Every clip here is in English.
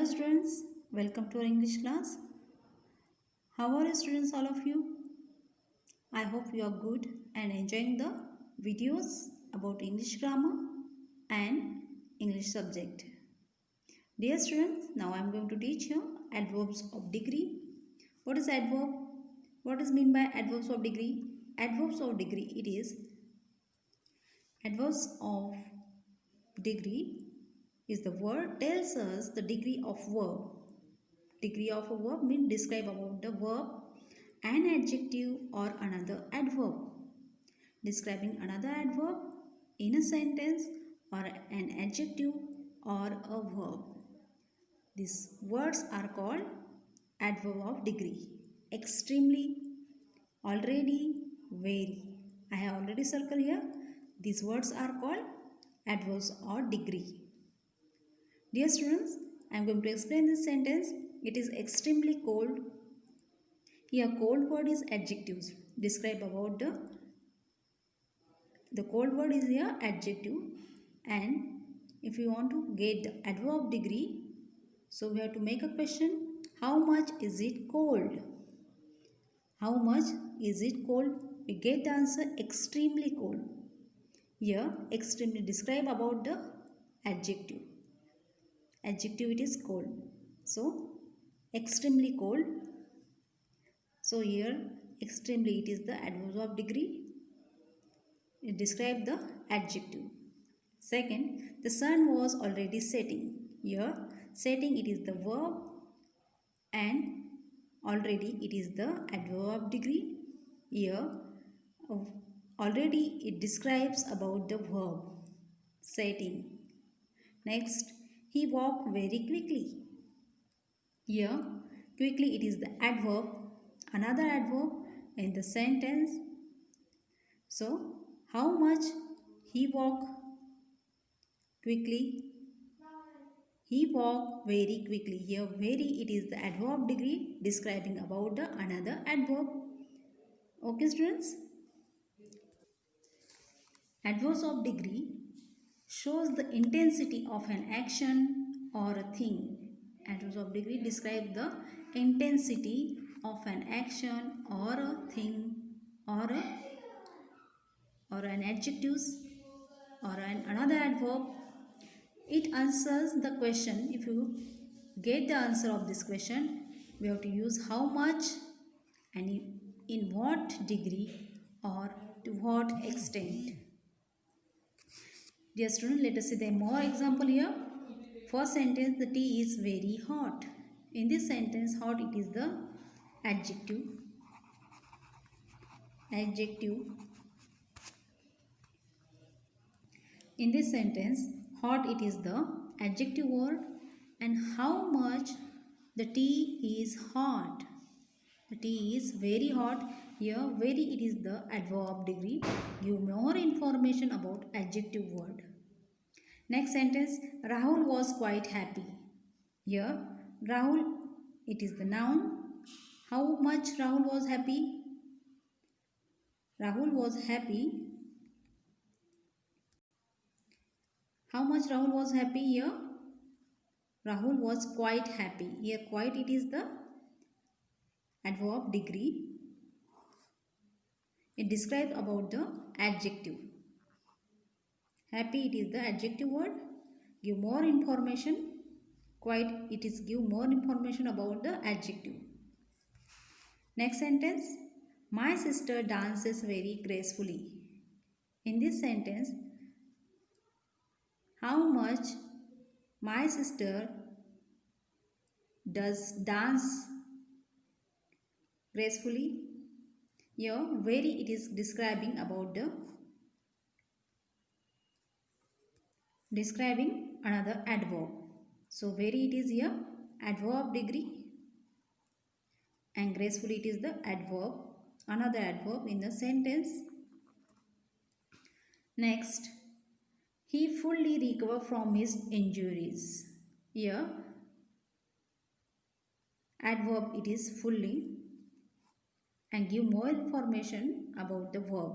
students, welcome to our English class. How are you students, all of you? I hope you are good and enjoying the videos about English grammar and English subject. Dear students, now I am going to teach you adverbs of degree. What is adverb? What is mean by adverbs of degree? Adverbs of degree, it is adverbs of degree is the word tells us the degree of verb. Degree of a verb means describe about the verb, an adjective or another adverb. Describing another adverb in a sentence or an adjective or a verb. These words are called adverb of degree. Extremely, already, very. I have already circled here. These words are called adverbs of degree. Dear students, I am going to explain this sentence. It is extremely cold. Here cold word is adjectives. Describe about the cold word is here adjective, and if you want to get the adverb degree, so we have to make a question. How much is it cold? How much is it cold? We get the answer extremely cold. Here extremely describe about the adjective. Adjective it is cold. So extremely cold. So here extremely it is the adverb of degree. It describes the adjective. Second, the sun was already setting. Here setting it is the verb and already it is the adverb of degree. Here already it describes about the verb setting. Next, he walked very quickly. Here quickly it is the adverb, another adverb in the sentence. So how much he walked quickly? He walked very quickly. Here very it is the adverb degree describing about the another adverb. Okay students? Adverbs of degree shows the intensity of an action or a thing. Adverbs of degree describe the intensity of an action or a thing or an adjectives or another adverb. It answers the question. If you get the answer of this question, we have to use how much and in what degree or to what extent. Dear student, let us see the more example here. First sentence, the tea is very hot. In this sentence, hot it is the adjective. Adjective. In this sentence, hot it is the adjective word, and how much the tea is hot. The tea is very hot. Here very it is the adverb degree. Give more information about adjective word. Next sentence, Rahul was quite happy. Here Rahul it is the noun. How much Rahul was happy? Rahul was happy. How much Rahul was happy here? Rahul was quite happy. Here quite it is the adverb degree. It describes about the adjective. Happy it is the adjective word. Give more information. Quite it is give more information about the adjective. Next sentence. My sister dances very gracefully. In this sentence, how much my sister does dance gracefully? Here very it is describing about the describing another adverb. So very it is here adverb degree, and gracefully it is the adverb, another adverb in the sentence. Next, he fully recovered from his injuries. Here adverb it is fully, and give more information about the verb.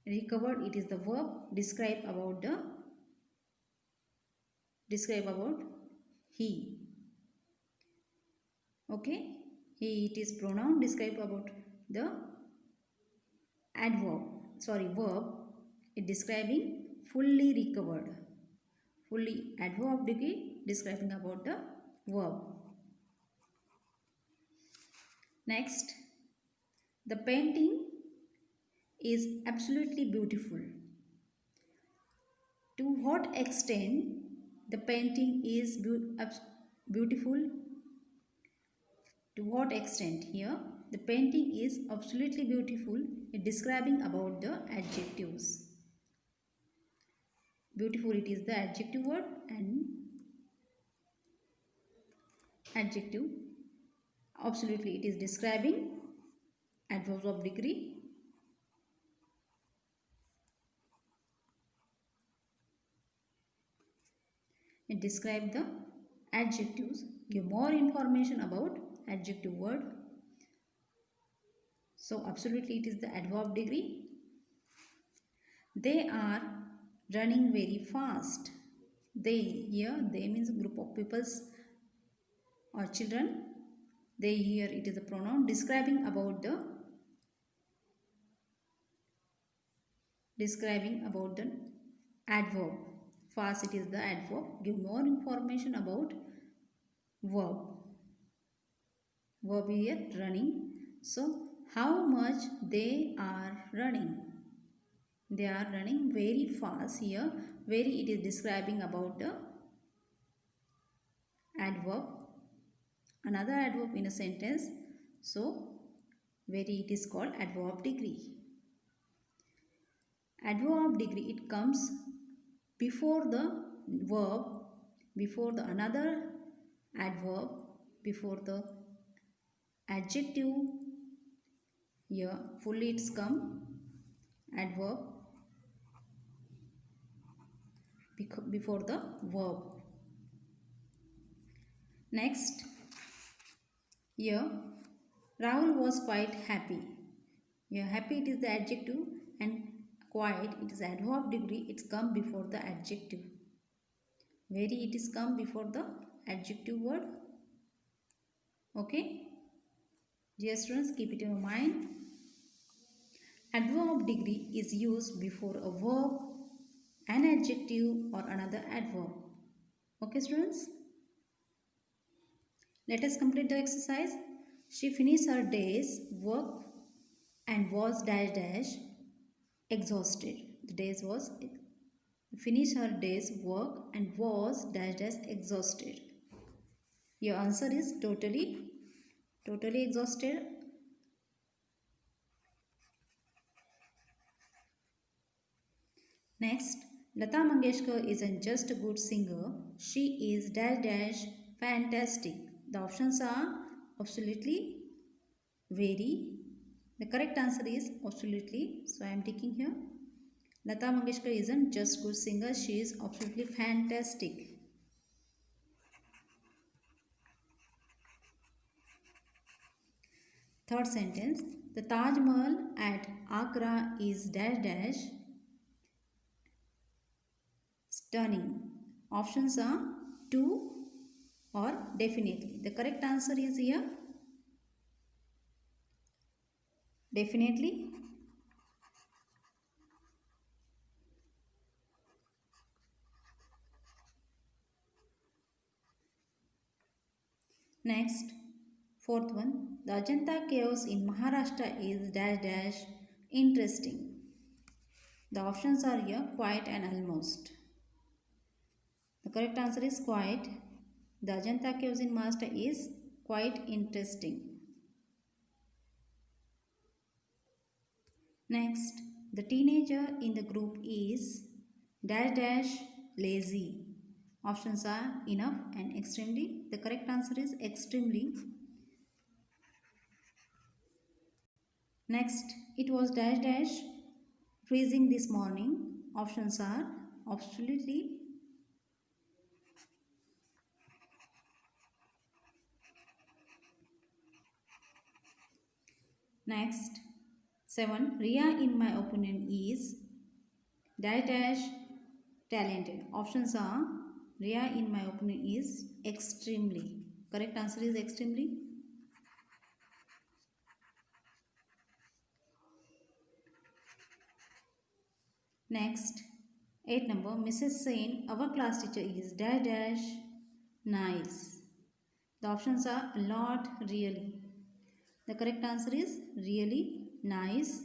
Recovered it is the verb. Describe about he. Okay, he, it is pronoun describe about the verb. It describing fully recovered. Fully, adverb degree describing about the verb. Next, the painting is absolutely beautiful. To what extent the painting is beautiful? To what extent? Here the painting is absolutely beautiful. It describing about the adjectives. Beautiful, it is the adjective word, and adjective. Absolutely, it is describing adverbs of degree. It describes the adjectives. Give more information about adjective word. So absolutely it is the adverb degree. They are running very fast. They, here they means group of peoples or children. They, here it is a pronoun describing about the adverb. Fast, it is the adverb. Give more information about verb. Verb here running. So how much they are running? They are running very fast. Here very, it is describing about the adverb. Another adverb in a sentence. So very, it is called adverb degree. Adverb degree, it comes before the verb, before the another adverb, before the adjective. Here fully it's come adverb before the verb. Next, here Rahul was quite happy. Here happy, it is the adjective, and quiet, it is adverb degree. It's come before the adjective. Very, it is come before the adjective word. Okay, dear students, keep it in your mind. Adverb degree is used before a verb, an adjective, or another adverb. Okay students, let us complete the exercise. She finished her day's work and was dash dash exhausted. The days was finished her day's work and was dash dash exhausted. Your answer is totally exhausted. Next, Lata Mangeshkar isn't just a good singer, she is dash dash fantastic. The options are absolutely, very. The correct answer is absolutely. So I am taking here. Lata Mangeshkar isn't just good singer, she is absolutely fantastic. Third sentence, the Taj Mahal at Agra is dash dash stunning. Options are to or definitely. The correct answer is here definitely. Next, fourth one, the Ajanta caves in Maharashtra is dash dash interesting. The options are here quite and almost. The correct answer is quite. The Ajanta caves in Maharashtra is quite interesting. Next, the teenager in the group is dash dash lazy. Options are enough and extremely. The correct answer is extremely. Next, it was dash dash freezing this morning. Options are absolutely. Next, 7. Ria in my opinion is dash dash talented. Options are Rare in my opinion is extremely. Correct answer is extremely. Next, 8 number, Mrs. Sain, our class teacher is dash dash nice. The options are a lot, really. The correct answer is really nice.